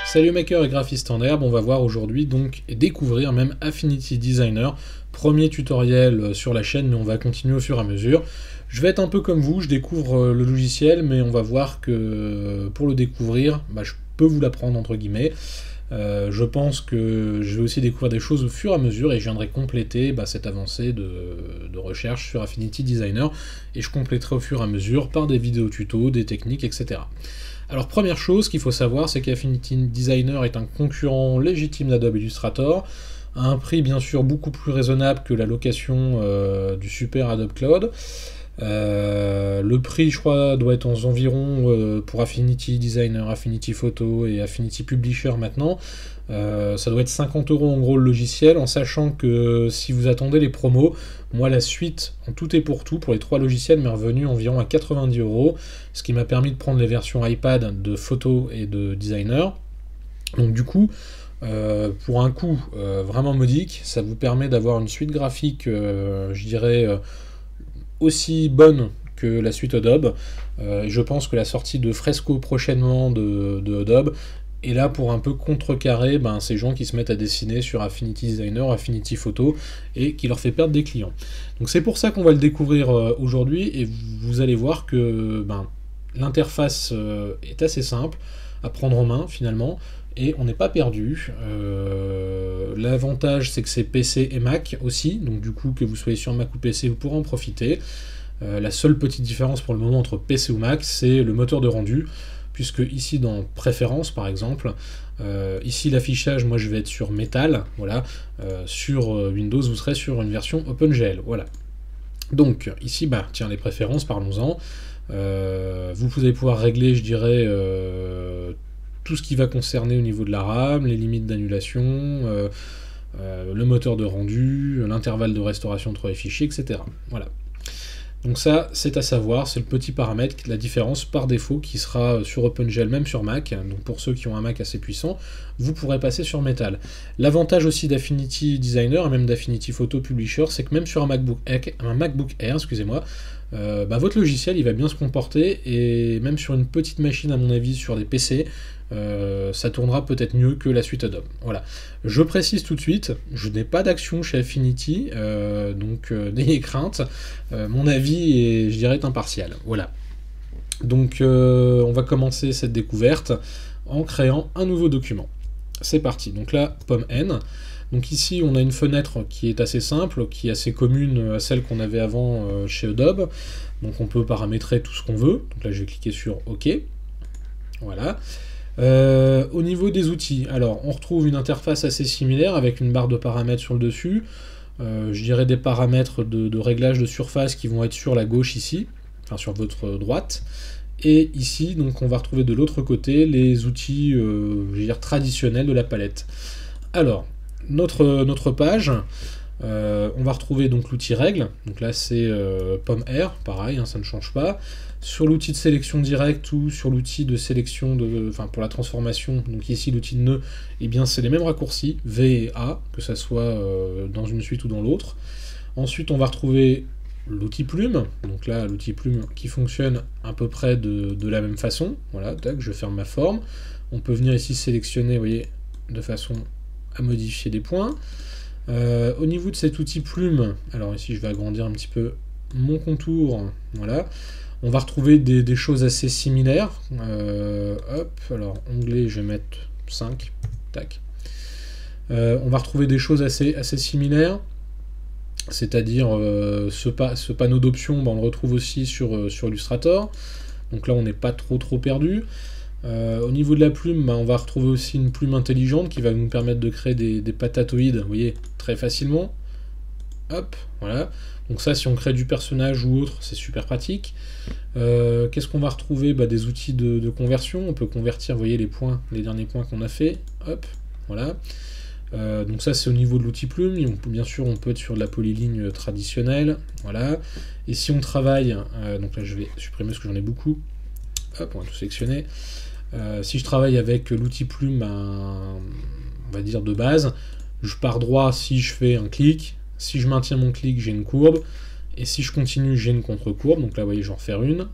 Salut makers et graphistes en herbe, on va voir aujourd'hui donc et découvrir même Affinity Designer, premier tutoriel sur la chaîne, mais on va continuer au fur et à mesure. Je vais être un peu comme vous, je découvre le logiciel, mais on va voir que pour le découvrir, je peux vous l'apprendre entre guillemets. Je pense que je vais aussi découvrir des choses au fur et à mesure et je viendrai compléter cette avancée de recherche sur Affinity Designer et je compléterai au fur et à mesure par des vidéos tutos, des techniques, etc. Alors première chose qu'il faut savoir, c'est qu'Affinity Designer est un concurrent légitime d'Adobe Illustrator, à un prix bien sûr beaucoup plus raisonnable que la location du super Adobe Cloud. Le prix, je crois, doit être aux environs pour Affinity Designer, Affinity Photo et Affinity Publisher maintenant. Ça doit être 50 € en gros le logiciel, en sachant que si vous attendez les promos, moi la suite en tout et pour tout, pour les trois logiciels, m'est revenu environ à 90 €, ce qui m'a permis de prendre les versions iPad de Photo et de Designer. Donc du coup, pour un coût vraiment modique, ça vous permet d'avoir une suite graphique, je dirais, aussi bonne que la suite Adobe. Je pense que la sortie de Fresco prochainement de Adobe est là pour un peu contrecarrer ces gens qui se mettent à dessiner sur Affinity Designer, Affinity Photo, et qui leur fait perdre des clients. Donc c'est pour ça qu'on va le découvrir aujourd'hui, et vous allez voir que l'interface est assez simple à prendre en main finalement, et on n'est pas perdu. L'avantage c'est que c'est PC et Mac aussi, donc du coup que vous soyez sur Mac ou PC vous pourrez en profiter. La seule petite différence pour le moment entre PC ou Mac, c'est le moteur de rendu, puisque ici dans Préférences par exemple, ici l'affichage, moi je vais être sur Metal, voilà, sur Windows vous serez sur une version OpenGL, voilà. Donc ici, tiens, les préférences, parlons-en. Vous allez pouvoir régler, je dirais, tout ce qui va concerner au niveau de la RAM, les limites d'annulation, le moteur de rendu, l'intervalle de restauration entre les fichiers, etc. Voilà. Donc ça, c'est à savoir, c'est le petit paramètre, la différence par défaut qui sera sur OpenGL, même sur Mac. Donc pour ceux qui ont un Mac assez puissant, vous pourrez passer sur Metal. L'avantage aussi d'Affinity Designer et même d'Affinity Photo Publisher, c'est que même sur un MacBook Air, excusez-moi, votre logiciel il va bien se comporter, et même sur une petite machine à mon avis sur des PC, ça tournera peut-être mieux que la suite Adobe. Voilà. Je précise tout de suite, je n'ai pas d'action chez Affinity, donc n'ayez crainte, mon avis est, je dirais, impartial. Voilà. Donc on va commencer cette découverte en créant un nouveau document. C'est parti. Donc là, pomme N. Donc ici, on a une fenêtre qui est assez simple, qui est assez commune à celle qu'on avait avant chez Adobe. Donc on peut paramétrer tout ce qu'on veut. Donc là, je vais cliquer sur OK. Voilà. Au niveau des outils, alors on retrouve une interface assez similaire avec une barre de paramètres sur le dessus. Je dirais des paramètres de réglage de surface qui vont être sur la gauche ici, enfin sur votre droite. Et ici, donc on va retrouver de l'autre côté les outils je veux dire, traditionnels de la palette. Alors, notre page, on va retrouver donc l'outil règle, donc là c'est pomme R, pareil, ça ne change pas. Sur l'outil de sélection directe ou sur l'outil de sélection pour la transformation, donc ici l'outil de nœud, et bien c'est les mêmes raccourcis, V et A, que ça soit dans une suite ou dans l'autre. Ensuite on va retrouver l'outil plume, donc là l'outil plume qui fonctionne à peu près de la même façon. Voilà, tac, je ferme ma forme. On peut venir ici sélectionner, vous voyez, de façon à modifier des points. Au niveau de cet outil plume, alors ici je vais agrandir un petit peu mon contour, voilà, on va retrouver des choses assez similaires. Hop, alors onglet, je vais mettre 5, tac. On va retrouver des choses assez similaires, c'est-à-dire ce panneau d'options, on le retrouve aussi sur Illustrator, donc là on n'est pas trop perdu. Au niveau de la plume, on va retrouver aussi une plume intelligente qui va nous permettre de créer des patatoïdes, vous voyez, très facilement. Hop, voilà. Donc ça, si on crée du personnage ou autre, c'est super pratique. Qu'est-ce qu'on va retrouver? Des outils de conversion. On peut convertir, vous voyez, les derniers points qu'on a fait. Hop, voilà. Donc ça, c'est au niveau de l'outil plume. Et bien sûr, on peut être sur de la polyligne traditionnelle. Voilà. Et si on travaille, donc là, je vais supprimer parce que j'en ai beaucoup. Hop, on va tout sélectionner. Si je travaille avec l'outil plume, on va dire de base, je pars droit si je fais un clic. Si je maintiens mon clic, j'ai une courbe, et si je continue, j'ai une contre-courbe, donc là, vous voyez, je vais en refaire une,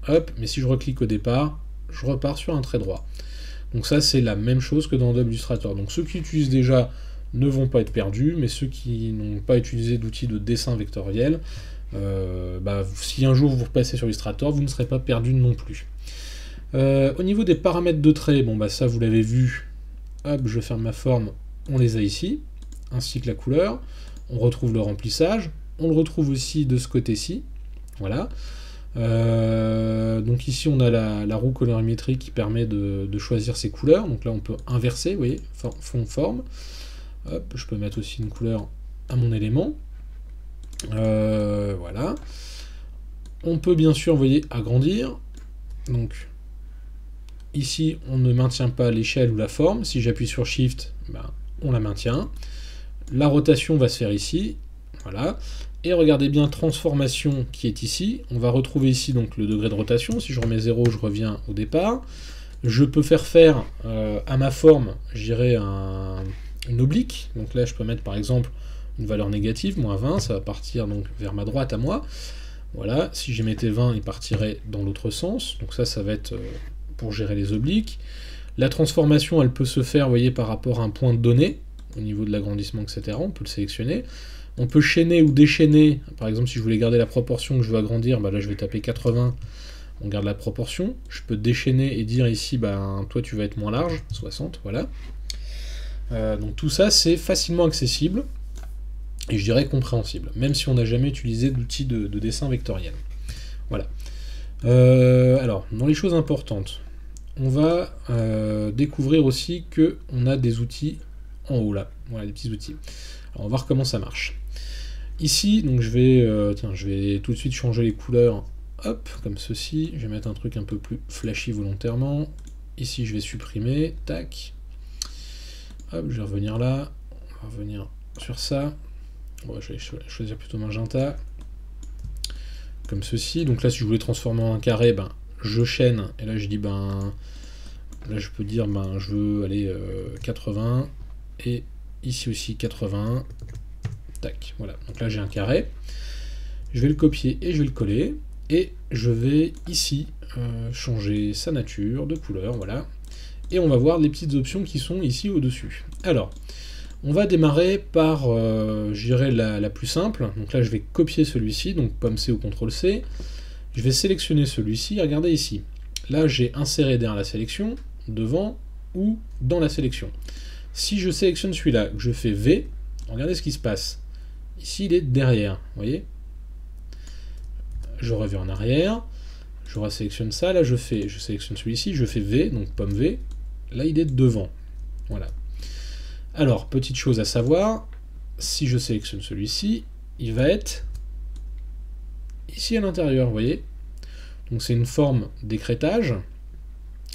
hop, mais si je reclique au départ, je repars sur un trait droit. Donc ça, c'est la même chose que dans Adobe Illustrator. Donc ceux qui utilisent déjà ne vont pas être perdus, mais ceux qui n'ont pas utilisé d'outils de dessin vectoriel, si un jour vous repassez sur Illustrator, vous ne serez pas perdu non plus. Au niveau des paramètres de trait, ça vous l'avez vu, hop, je ferme ma forme, on les a ici, ainsi que la couleur, on retrouve le remplissage, on le retrouve aussi de ce côté-ci, voilà. Donc ici on a la roue colorimétrique qui permet de choisir ses couleurs, donc là on peut inverser, vous voyez, fond-forme, hop, je peux mettre aussi une couleur à mon élément, voilà. On peut bien sûr, vous voyez, agrandir, donc ici on ne maintient pas l'échelle ou la forme, si j'appuie sur Shift, on la maintient, la rotation va se faire ici, voilà. Et regardez bien, transformation qui est ici, on va retrouver ici donc le degré de rotation, si je remets 0, je reviens au départ. Je peux faire à ma forme, je dirais une oblique, donc là je peux mettre par exemple une valeur négative, moins 20, ça va partir donc vers ma droite à moi. Voilà, si j'y mettais 20, il partirait dans l'autre sens, donc ça va être pour gérer les obliques. La transformation, elle peut se faire, vous voyez, par rapport à un point de données, au niveau de l'agrandissement, etc., on peut le sélectionner. On peut chaîner ou déchaîner, par exemple si je voulais garder la proportion que je veux agrandir, là je vais taper 80, on garde la proportion. Je peux déchaîner et dire ici, toi tu vas être moins large, 60, voilà. Donc tout ça c'est facilement accessible, et je dirais compréhensible, même si on n'a jamais utilisé d'outils de dessin vectoriel. Voilà. Alors, dans les choses importantes, on va découvrir aussi qu'on a des outils en haut là, voilà, des petits outils. Alors on va voir comment ça marche. Ici, donc je vais tout de suite changer les couleurs, hop, comme ceci, je vais mettre un truc un peu plus flashy volontairement, ici je vais supprimer, tac, hop, je vais revenir là, on va revenir sur ça, bon, je vais choisir plutôt magenta, comme ceci, donc là si je voulais transformer en un carré, je chaîne, et là je dis, là je peux dire, je veux aller 80, et ici aussi 80, tac, voilà, donc là j'ai un carré, je vais le copier et je vais le coller, et je vais ici changer sa nature de couleur, voilà, et on va voir les petites options qui sont ici au-dessus. Alors, on va démarrer par, je dirais, la plus simple, donc là je vais copier celui-ci, donc pomme C ou CTRL C, je vais sélectionner celui-ci, regardez ici, là j'ai inséré derrière la sélection, devant ou dans la sélection. Si je sélectionne celui-là, que je fais V, regardez ce qui se passe. Ici, il est derrière, vous voyez. Je reviens en arrière, je resélectionne ça, là je sélectionne celui-ci, je fais V, donc pomme V, là il est devant. Voilà. Alors, petite chose à savoir, si je sélectionne celui-ci, il va être ici à l'intérieur, vous voyez. Donc c'est une forme d'écrêtage,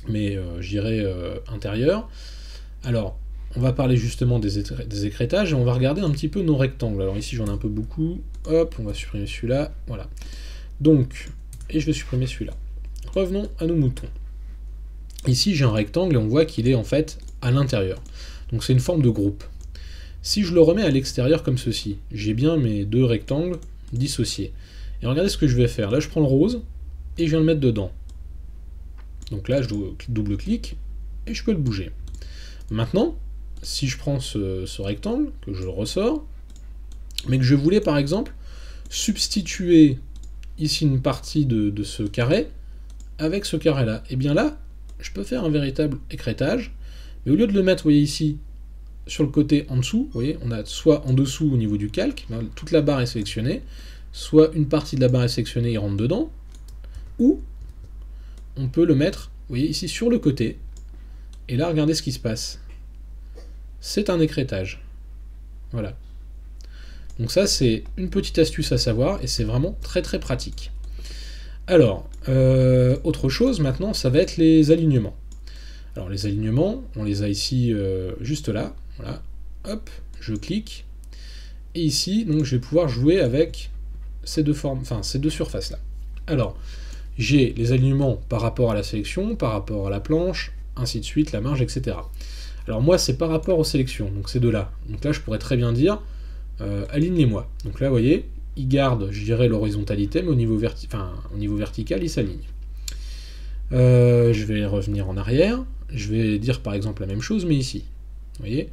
mais je dirais intérieur. Alors, on va parler justement des écrêtages et on va regarder un petit peu nos rectangles. Alors ici j'en ai un peu beaucoup, hop, on va supprimer celui-là, voilà. Donc, et je vais supprimer celui-là. Revenons à nos moutons. Ici j'ai un rectangle et on voit qu'il est en fait à l'intérieur. Donc c'est une forme de groupe. Si je le remets à l'extérieur comme ceci, j'ai bien mes deux rectangles dissociés. Et regardez ce que je vais faire. Là je prends le rose et je viens le mettre dedans. Donc là je double-clique et je peux le bouger. Maintenant, si je prends ce rectangle, que je le ressors, mais que je voulais par exemple substituer ici une partie de ce carré avec ce carré-là, et bien là, je peux faire un véritable écrêtage, mais au lieu de le mettre, vous voyez ici, sur le côté en dessous, vous voyez, on a soit en dessous au niveau du calque, toute la barre est sélectionnée, soit une partie de la barre est sélectionnée et rentre dedans, ou on peut le mettre, vous voyez, ici sur le côté, et là, regardez ce qui se passe. C'est un écrêtage. Voilà. Donc ça, c'est une petite astuce à savoir, et c'est vraiment très très pratique. Alors, autre chose maintenant, ça va être les alignements. Alors les alignements, on les a ici juste là, voilà, hop, je clique, et ici, donc je vais pouvoir jouer avec ces deux formes, enfin ces deux surfaces là. Alors, j'ai les alignements par rapport à la sélection, par rapport à la planche, ainsi de suite, la marge, etc. Alors moi, c'est par rapport aux sélections, donc ces deux-là. Donc là, je pourrais très bien dire, alignez-moi. Donc là, vous voyez, il garde, je dirais, l'horizontalité, mais au niveau vertical, il s'aligne. Je vais revenir en arrière, je vais dire par exemple la même chose, mais ici. Vous voyez?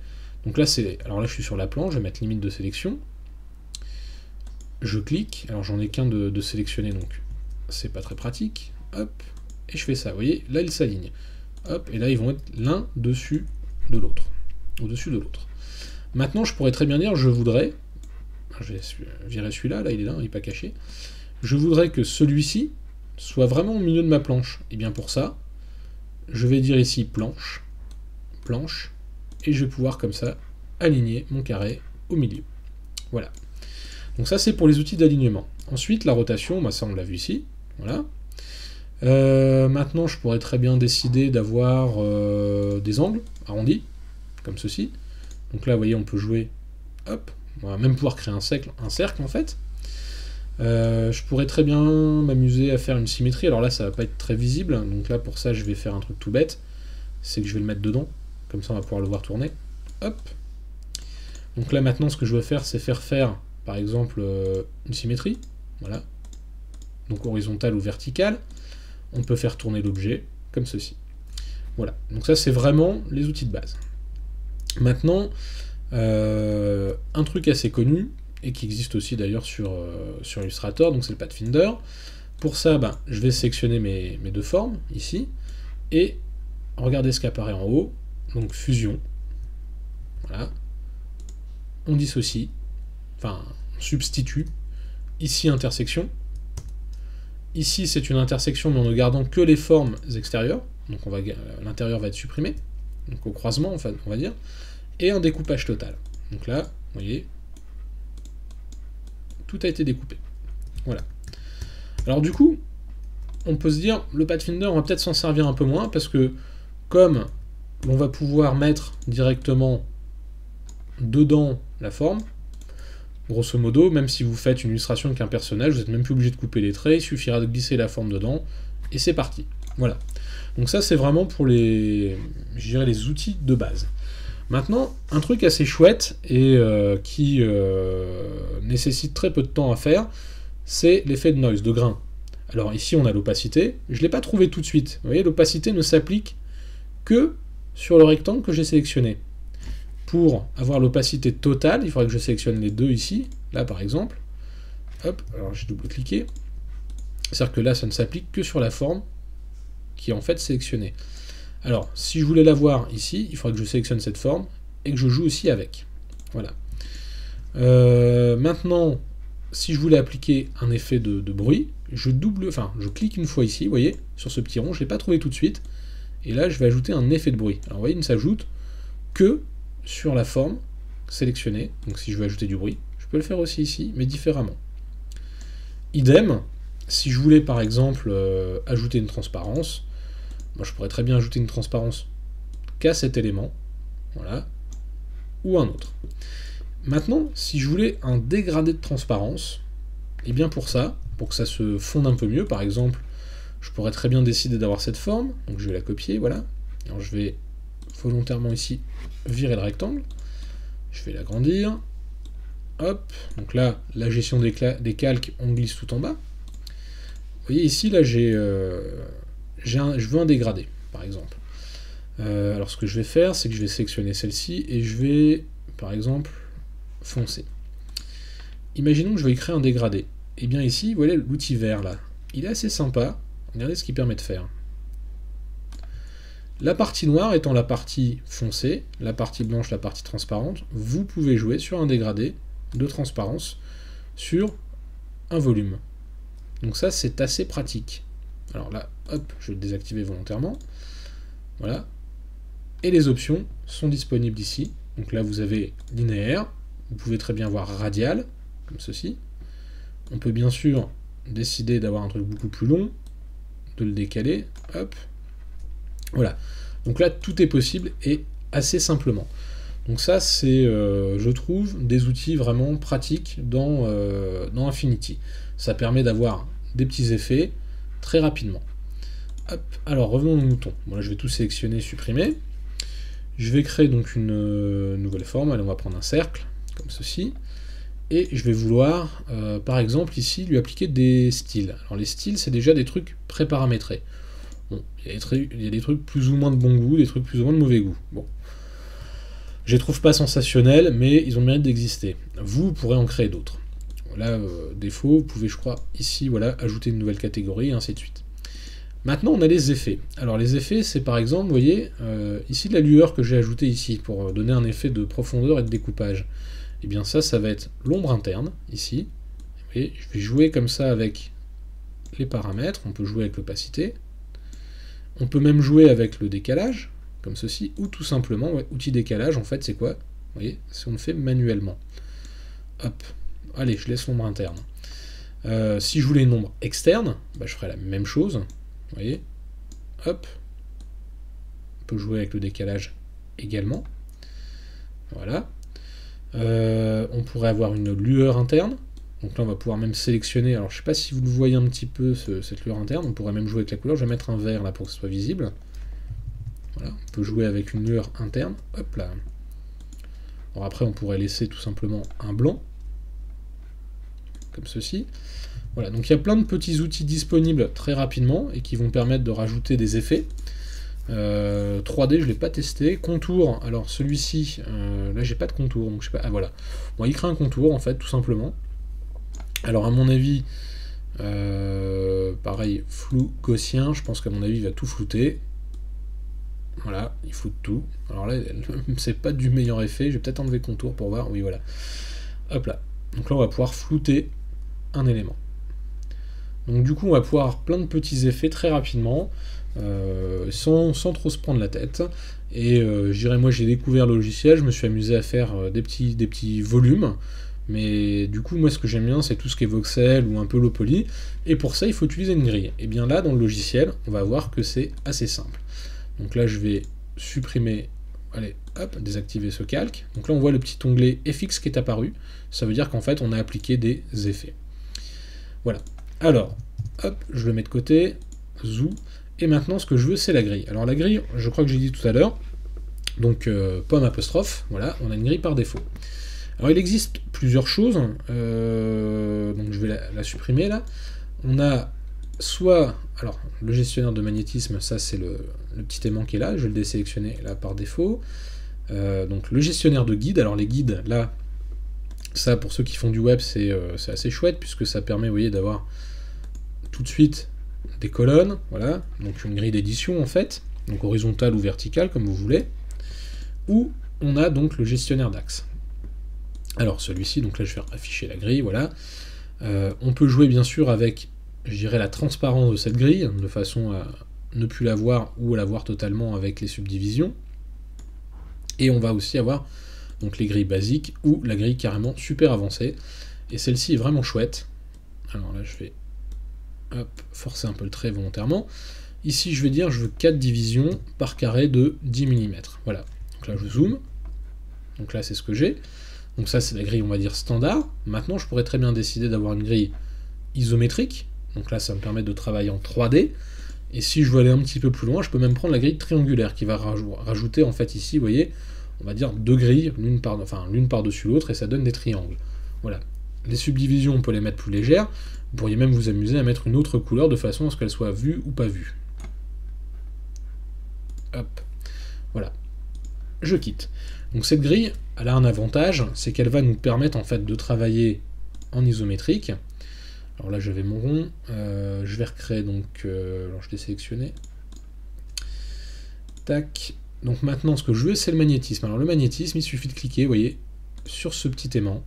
Donc là, alors là, je suis sur la planche, je vais mettre limite de sélection. Je clique, alors j'en ai qu'un de sélectionné, donc c'est pas très pratique. Hop, et je fais ça. Vous voyez? Là, ils s'alignent. Hop, et là, ils vont être l'un dessus de l'autre. Au-dessus de l'autre. Maintenant, je pourrais très bien dire, je voudrais... Je vais virer celui-là, là, il est là, il n'est pas caché. Je voudrais que celui-ci soit vraiment au milieu de ma planche. Et bien pour ça, je vais dire ici planche, planche, et je vais pouvoir comme ça aligner mon carré au milieu. Voilà. Donc ça c'est pour les outils d'alignement. Ensuite la rotation, bah ça on l'a vu ici. Voilà. Maintenant je pourrais très bien décider d'avoir des angles arrondis, comme ceci. Donc là vous voyez on peut jouer, hop, on va même pouvoir créer un cercle en fait. Je pourrais très bien m'amuser à faire une symétrie, alors là ça va pas être très visible, donc là pour ça je vais faire un truc tout bête, c'est que je vais le mettre dedans, comme ça on va pouvoir le voir tourner. Hop. Donc là maintenant ce que je veux faire c'est faire par exemple une symétrie, voilà, donc horizontale ou verticale. On peut faire tourner l'objet comme ceci. Voilà, donc ça c'est vraiment les outils de base. Maintenant, un truc assez connu, et qui existe aussi d'ailleurs sur Illustrator, donc c'est le Pathfinder. Pour ça, ben, je vais sélectionner mes deux formes, ici, et regardez ce qui apparaît en haut, donc fusion, voilà, on dissocie, enfin, on substitue, ici intersection, ici c'est une intersection mais en ne gardant que les formes extérieures, donc l'intérieur va être supprimé, donc au croisement enfin, on va dire, et un découpage total. Donc là, vous voyez, tout a été découpé. Voilà. Alors du coup, on peut se dire, le Pathfinder, on va peut-être s'en servir un peu moins, parce que comme on va pouvoir mettre directement dedans la forme, grosso modo, même si vous faites une illustration avec un personnage, vous n'êtes même plus obligé de couper les traits, il suffira de glisser la forme dedans, et c'est parti. Voilà. Donc ça, c'est vraiment pour les outils de base. Maintenant, un truc assez chouette et qui nécessite très peu de temps à faire, c'est l'effet de noise, de grain. Alors ici, on a l'opacité. Je ne l'ai pas trouvé tout de suite. Vous voyez, l'opacité ne s'applique que sur le rectangle que j'ai sélectionné. Pour avoir l'opacité totale, il faudrait que je sélectionne les deux ici, là par exemple. Hop, alors j'ai double-cliqué. C'est-à-dire que là, ça ne s'applique que sur la forme qui est en fait sélectionnée. Alors, si je voulais la voir ici, il faudrait que je sélectionne cette forme et que je joue aussi avec. Voilà. Maintenant, si je voulais appliquer un effet de bruit, je clique une fois ici, vous voyez, sur ce petit rond, je ne l'ai pas trouvé tout de suite, et là, je vais ajouter un effet de bruit. Alors, vous voyez, il ne s'ajoute que sur la forme sélectionnée. Donc, si je veux ajouter du bruit, je peux le faire aussi ici, mais différemment. Idem, si je voulais, par exemple, ajouter une transparence, moi, je pourrais très bien ajouter une transparence qu'à cet élément, voilà, ou un autre. Maintenant, si je voulais un dégradé de transparence, et bien pour ça, pour que ça se fonde un peu mieux, par exemple, je pourrais très bien décider d'avoir cette forme, donc je vais la copier, voilà. Alors je vais volontairement ici virer le rectangle, je vais l'agrandir, hop, donc là, la gestion des calques, on glisse tout en bas. Vous voyez ici, là, je veux un dégradé, par exemple. Alors ce que je vais faire, c'est que je vais sélectionner celle-ci, et je vais, par exemple, foncer. Imaginons que je vais créer un dégradé. Et bien ici, vous voyez l'outil vert là, il est assez sympa. Regardez ce qu'il permet de faire. La partie noire étant la partie foncée, la partie blanche la partie transparente, vous pouvez jouer sur un dégradé de transparence sur un volume. Donc ça c'est assez pratique. Alors là, hop, je vais le désactiver volontairement. Voilà. Et les options sont disponibles ici. Donc là vous avez linéaire, vous pouvez très bien voir radial, comme ceci. On peut bien sûr décider d'avoir un truc beaucoup plus long, de le décaler, hop. Voilà. Donc là, tout est possible et assez simplement. Donc ça, c'est, je trouve, des outils vraiment pratiques dans Affinity. Ça permet d'avoir des petits effets très rapidement. Hop. Alors, revenons au mouton. Bon, là, je vais tout sélectionner, supprimer. Je vais créer donc une nouvelle forme. Allez, on va prendre un cercle, comme ceci. Et je vais vouloir, par exemple, ici, lui appliquer des styles. Alors, les styles, c'est déjà des trucs préparamétrés. Bon, il y a des trucs plus ou moins de bon goût, des trucs plus ou moins de mauvais goût. Bon. Je les trouve pas sensationnels, mais ils ont le mérite d'exister. Vous pourrez en créer d'autres. Là, défaut, vous pouvez, je crois, ici, voilà, ajouter une nouvelle catégorie, et ainsi de suite. Maintenant, on a les effets. Alors, les effets, c'est par exemple, vous voyez, ici, la lueur que j'ai ajoutée ici, pour donner un effet de profondeur et de découpage. Et bien ça va être l'ombre interne, ici. Vous voyez, je vais jouer comme ça avec les paramètres, on peut jouer avec l'opacité. On peut même jouer avec le décalage, comme ceci, ou tout simplement, ouais, outil décalage, en fait, c'est quoi? Vous voyez, si on le fait manuellement. Hop, allez, je laisse l'ombre interne. Si je voulais une ombre externe, bah, je ferais la même chose. Vous voyez, hop. On peut jouer avec le décalage également. Voilà. On pourrait avoir une lueur interne. Donc là, on va pouvoir même sélectionner. Alors, je ne sais pas si vous le voyez un petit peu, cette lueur interne. On pourrait même jouer avec la couleur. Je vais mettre un vert là pour que ce soit visible. Voilà. On peut jouer avec une lueur interne. Hop là. Alors après, on pourrait laisser tout simplement un blanc. Comme ceci. Voilà. Donc il y a plein de petits outils disponibles très rapidement et qui vont permettre de rajouter des effets. 3D, je ne l'ai pas testé. Contour, alors celui-ci, là j'ai pas de contour, donc je sais pas. Ah voilà. Bon, il crée un contour en fait, tout simplement. Alors à mon avis, pareil, flou gaussien, je pense qu'à mon avis il va tout flouter. Voilà, il floute tout. Alors là, c'est pas du meilleur effet, je vais peut-être enlever contour pour voir. Oui, voilà. Hop là. Donc là, on va pouvoir flouter un élément. Donc du coup, on va pouvoir avoir plein de petits effets très rapidement. Sans trop se prendre la tête. Et je dirais, moi j'ai découvert le logiciel, je me suis amusé à faire des petits volumes, mais du coup moi ce que j'aime bien c'est tout ce qui est voxel ou un peu low poly, et pour ça il faut utiliser une grille. Et bien là dans le logiciel on va voir que c'est assez simple. Donc là je vais supprimer, allez hop, désactiver ce calque. Donc là on voit le petit onglet FX qui est apparu, ça veut dire qu'en fait on a appliqué des effets. Voilà, alors hop, je le mets de côté, zou. Et maintenant, ce que je veux, c'est la grille. Alors la grille, je crois que j'ai dit tout à l'heure, donc pomme apostrophe, voilà, on a une grille par défaut. Alors il existe plusieurs choses, donc je vais la supprimer là. On a soit, alors le gestionnaire de magnétisme, ça c'est le petit aimant qui est là, je vais le désélectionner là par défaut. Donc le gestionnaire de guide, alors les guides, là, ça pour ceux qui font du web, c'est assez chouette, puisque ça permet, vous voyez, d'avoir tout de suite des colonnes, voilà, donc une grille d'édition en fait, donc horizontale ou verticale comme vous voulez, où on a donc le gestionnaire d'axe. Alors celui-ci, donc là je vais afficher la grille, voilà. On peut jouer bien sûr avec, je dirais, la transparence de cette grille, de façon à ne plus la voir ou à la voir totalement avec les subdivisions. Et on va aussi avoir donc les grilles basiques ou la grille carrément super avancée. Et celle-ci est vraiment chouette. Alors là je vais forcer un peu le trait volontairement. Ici, je vais dire, je veux 4 divisions par carré de 10 mm. Voilà. Donc là, je zoome. Donc là, c'est ce que j'ai. Donc ça, c'est la grille, on va dire, standard. Maintenant, je pourrais très bien décider d'avoir une grille isométrique. Donc là, ça me permet de travailler en 3D. Et si je veux aller un petit peu plus loin, je peux même prendre la grille triangulaire qui va rajouter, en fait, ici, vous voyez, on va dire 2 grilles, l'une par-dessus l'autre, et ça donne des triangles. Voilà. Les subdivisions, on peut les mettre plus légères. Vous pourriez même vous amuser à mettre une autre couleur de façon à ce qu'elle soit vue ou pas vue. Hop. Voilà. Je quitte. Donc cette grille, elle a un avantage, c'est qu'elle va nous permettre en fait de travailler en isométrique. Alors là j'avais mon rond, je vais recréer donc, alors je l'ai sélectionné. Tac. Donc maintenant ce que je veux c'est le magnétisme. Alors le magnétisme, il suffit de cliquer, vous voyez, sur ce petit aimant.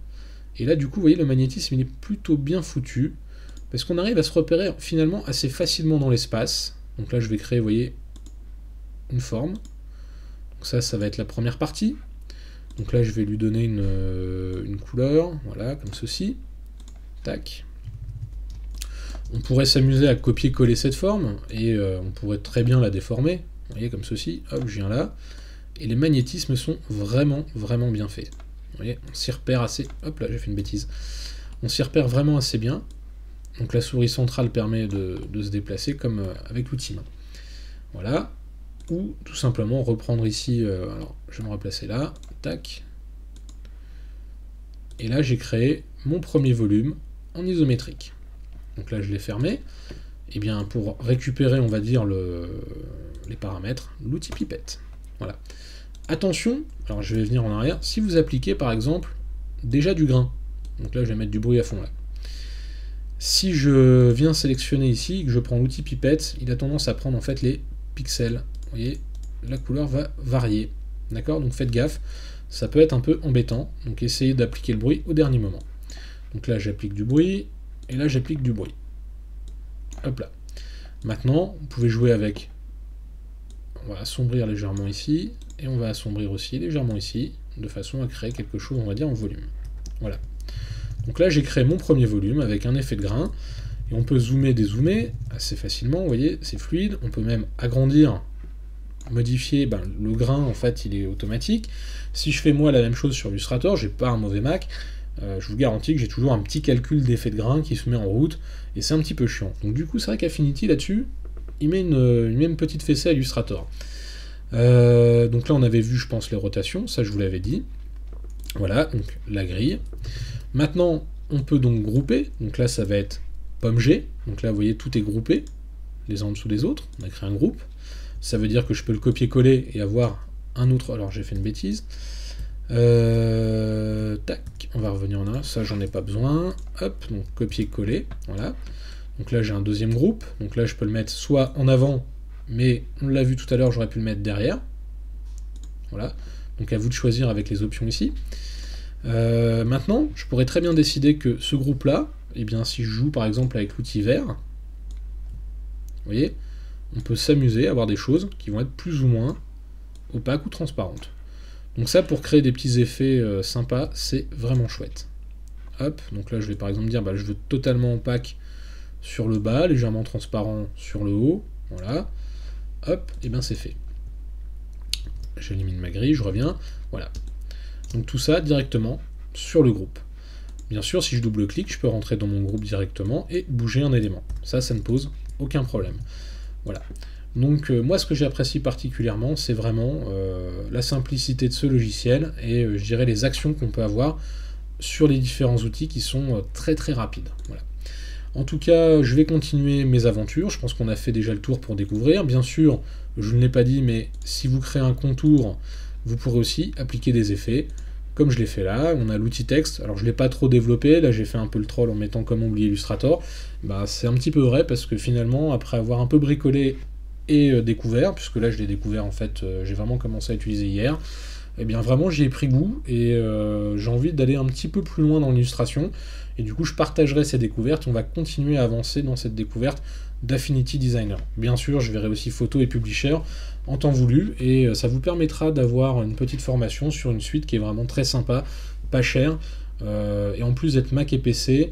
Et là du coup, vous voyez, le magnétisme il est plutôt bien foutu. Parce qu'on arrive à se repérer finalement assez facilement dans l'espace. Donc là je vais créer, vous voyez, une forme. Donc ça va être la première partie. Donc là je vais lui donner une couleur, voilà, comme ceci. Tac. On pourrait s'amuser à copier-coller cette forme, et on pourrait très bien la déformer. Vous voyez, comme ceci, hop, je viens là. Et les magnétismes sont vraiment, vraiment bien faits. Vous voyez, on s'y repère assez... Hop là, j'ai fait une bêtise. On s'y repère vraiment assez bien. Donc la souris centrale permet de se déplacer comme avec l'outil main. Voilà. Ou tout simplement reprendre ici, alors je vais me replacer là, tac. Et là j'ai créé mon premier volume en isométrique. Donc là je l'ai fermé. et bien pour récupérer, on va dire, les paramètres, l'outil pipette. Voilà. Attention, alors je vais venir en arrière, si vous appliquez par exemple déjà du grain, donc là je vais mettre du bruit à fond là. Si je viens sélectionner ici, que je prends l'outil pipette, il a tendance à prendre en fait les pixels. Vous voyez, la couleur va varier. D'accord? Donc faites gaffe, ça peut être un peu embêtant, donc essayez d'appliquer le bruit au dernier moment. Donc là j'applique du bruit, et là j'applique du bruit. Hop là. Maintenant, vous pouvez jouer avec. On va assombrir légèrement ici, et on va assombrir aussi légèrement ici, de façon à créer quelque chose, on va dire, en volume. Voilà. Donc là, j'ai créé mon premier volume avec un effet de grain, et on peut zoomer, dézoomer assez facilement, vous voyez, c'est fluide. On peut même agrandir, modifier, le grain, en fait, il est automatique. Si je fais moi la même chose sur Illustrator, j'ai pas un mauvais Mac, je vous garantis que j'ai toujours un petit calcul d'effet de grain qui se met en route, et c'est un petit peu chiant. Donc du coup, c'est vrai qu'Affinity, là-dessus, il met une petite fessée à Illustrator. Donc là, on avait vu, je pense, les rotations, ça je vous l'avais dit. Voilà, donc la grille. Maintenant, on peut donc grouper, donc là ça va être pomme G, donc là vous voyez tout est groupé, les uns en dessous des autres, on a créé un groupe, ça veut dire que je peux le copier-coller et avoir un autre, alors j'ai fait une bêtise, tac, on va revenir en arrière, ça j'en ai pas besoin, hop, donc copier-coller, voilà, donc là j'ai un deuxième groupe, donc là je peux le mettre soit en avant, mais on l'a vu tout à l'heure, j'aurais pu le mettre derrière, voilà, donc à vous de choisir avec les options ici. Maintenant, je pourrais très bien décider que ce groupe-là, eh bien, si je joue par exemple avec l'outil vert, vous voyez, on peut s'amuser à avoir des choses qui vont être plus ou moins opaques ou transparentes. Donc ça, pour créer des petits effets sympas, c'est vraiment chouette. Hop, donc là je vais par exemple dire, je veux totalement opaque sur le bas, légèrement transparent sur le haut, voilà. Hop, et bien c'est fait. J'élimine ma grille, je reviens, voilà. Donc tout ça directement sur le groupe. Bien sûr, si je double-clique, je peux rentrer dans mon groupe directement et bouger un élément. Ça ne pose aucun problème. Voilà. Donc moi, ce que j'apprécie particulièrement, c'est vraiment la simplicité de ce logiciel et je dirais les actions qu'on peut avoir sur les différents outils qui sont très très rapides. Voilà. En tout cas, je vais continuer mes aventures. Je pense qu'on a fait déjà le tour pour découvrir. Bien sûr, je ne l'ai pas dit, mais si vous créez un contour, vous pourrez aussi appliquer des effets, comme je l'ai fait là. On a l'outil texte, alors je ne l'ai pas trop développé, là j'ai fait un peu le troll en mettant comment oublier Illustrator. C'est un petit peu vrai, parce que finalement, après avoir un peu bricolé et découvert, puisque là je l'ai découvert en fait, j'ai vraiment commencé à utiliser hier, et bien vraiment j'y ai pris goût, et j'ai envie d'aller un petit peu plus loin dans l'illustration, et du coup je partagerai ces découvertes, on va continuer à avancer dans cette découverte d'Affinity Designer. Bien sûr, je verrai aussi photo et publisher en temps voulu, et ça vous permettra d'avoir une petite formation sur une suite qui est vraiment très sympa, pas chère, et en plus d'être Mac et PC,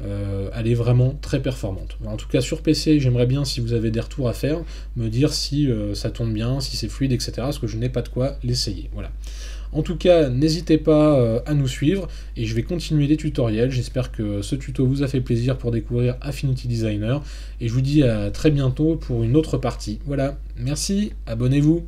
elle est vraiment très performante. En tout cas sur PC, j'aimerais bien, si vous avez des retours à faire, me dire si ça tourne bien, si c'est fluide, etc. Parce que je n'ai pas de quoi l'essayer. Voilà. En tout cas, n'hésitez pas à nous suivre, et je vais continuer les tutoriels. J'espère que ce tuto vous a fait plaisir pour découvrir Affinity Designer, et je vous dis à très bientôt pour une autre partie. Voilà, merci, abonnez-vous.